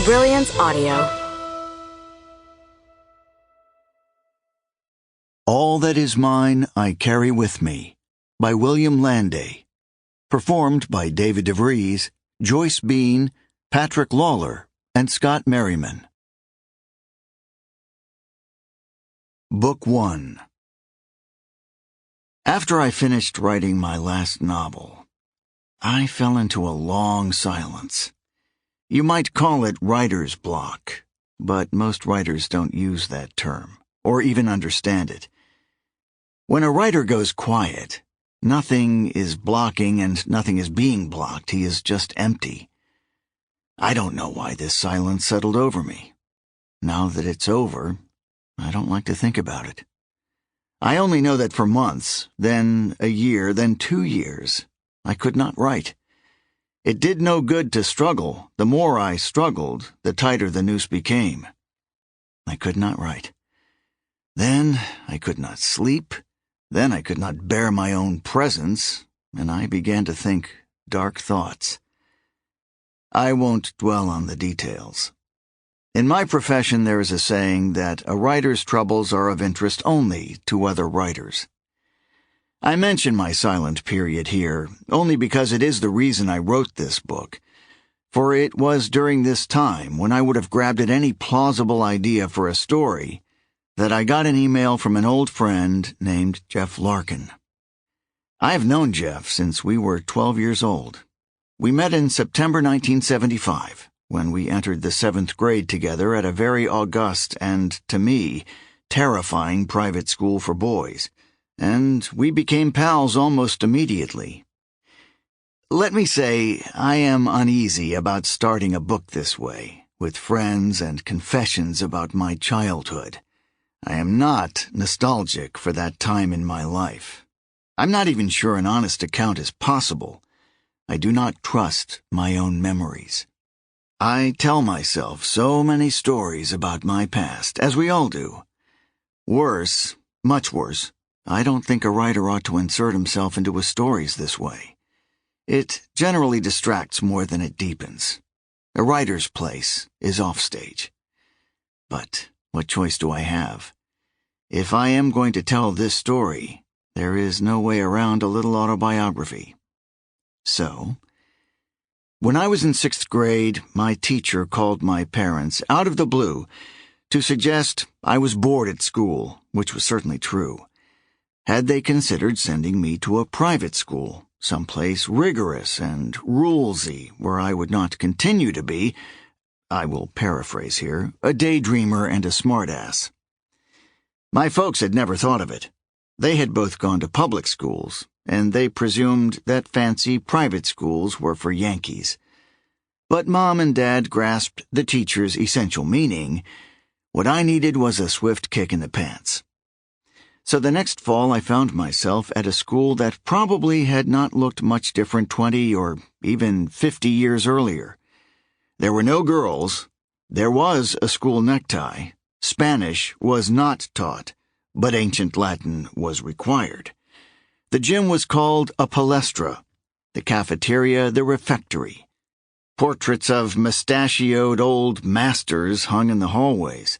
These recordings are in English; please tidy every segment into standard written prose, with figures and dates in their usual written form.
Brilliance Audio. All That Is Mine I Carry With Me by William Landay. Performed by David Vries, Joyce Bean, Patrick Lawlor, and Scott Merriman. Book 1. After I finished writing my last novel, I fell into a long silence. You might call it writer's block, but most writers don't use that term, or even understand it. When a writer goes quiet, nothing is blocking and nothing is being blocked. He is just empty. I don't know why this silence settled over me. Now that it's over, I don't like to think about it. I only know that for months, then a year, then 2 years, I could not write. It did no good to struggle. The more I struggled, the tighter the noose became. I could not write. Then I could not sleep. Then I could not bear my own presence, and I began to think dark thoughts. I won't dwell on the details. In my profession, there is a saying that a writer's troubles are of interest only to other writers. I mention my silent period here only because it is the reason I wrote this book, for it was during this time, when I would have grabbed at any plausible idea for a story, that I got an email from an old friend named Jeff Larkin. I have known Jeff since we were 12 years old. We met in September 1975, when we entered the 7th grade together at a very august and, to me, terrifying private school for boys, and we became pals almost immediately. Let me say, I am uneasy about starting a book this way, with friends and confessions about my childhood. I am not nostalgic for that time in my life. I'm not even sure an honest account is possible. I do not trust my own memories. I tell myself so many stories about my past, as we all do. Worse, much worse, I don't think a writer ought to insert himself into his stories this way. It generally distracts more than it deepens. A writer's place is offstage. But what choice do I have? If I am going to tell this story, there is no way around a little autobiography. So, when I was in 6th grade, my teacher called my parents out of the blue to suggest I was bored at school, which was certainly true. Had they considered sending me to a private school, someplace rigorous and rulesy, where I would not continue to be, I will paraphrase here, a daydreamer and a smartass? My folks had never thought of it. They had both gone to public schools, and they presumed that fancy private schools were for Yankees. But Mom and Dad grasped the teacher's essential meaning. What I needed was a swift kick in the pants. So the next fall I found myself at a school that probably had not looked much different 20 or even 50 years earlier. There were no girls. There was a school necktie. Spanish was not taught, but ancient Latin was required. The gym was called a palestra, the cafeteria the refectory. Portraits of mustachioed old masters hung in the hallways.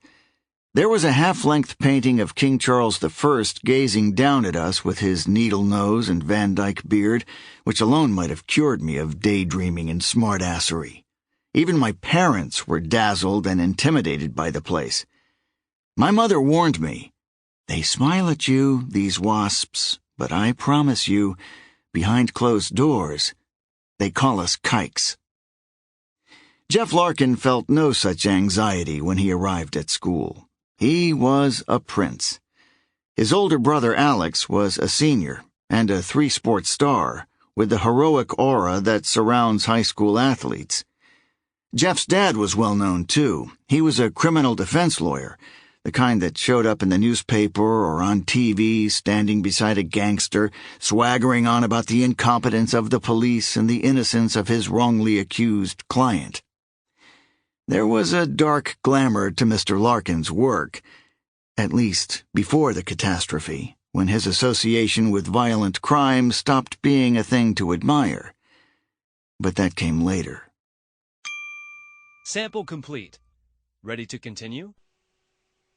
There was a half-length painting of King Charles I gazing down at us with his needle nose and Van Dyke beard, which alone might have cured me of daydreaming and smartassery. Even my parents were dazzled and intimidated by the place. My mother warned me, "They smile at you, these wasps, but I promise you, behind closed doors, they call us kikes." Jeff Larkin felt no such anxiety when he arrived at school. He was a prince. His older brother Alex was a senior and a 3-sport star, with the heroic aura that surrounds high school athletes. Jeff's dad was well known, too. He was a criminal defense lawyer, the kind that showed up in the newspaper or on TV, standing beside a gangster, swaggering on about the incompetence of the police and the innocence of his wrongly accused client. There was a dark glamour to Mr. Larkin's work, at least before the catastrophe, when his association with violent crime stopped being a thing to admire. But that came later. Sample complete. Ready to continue?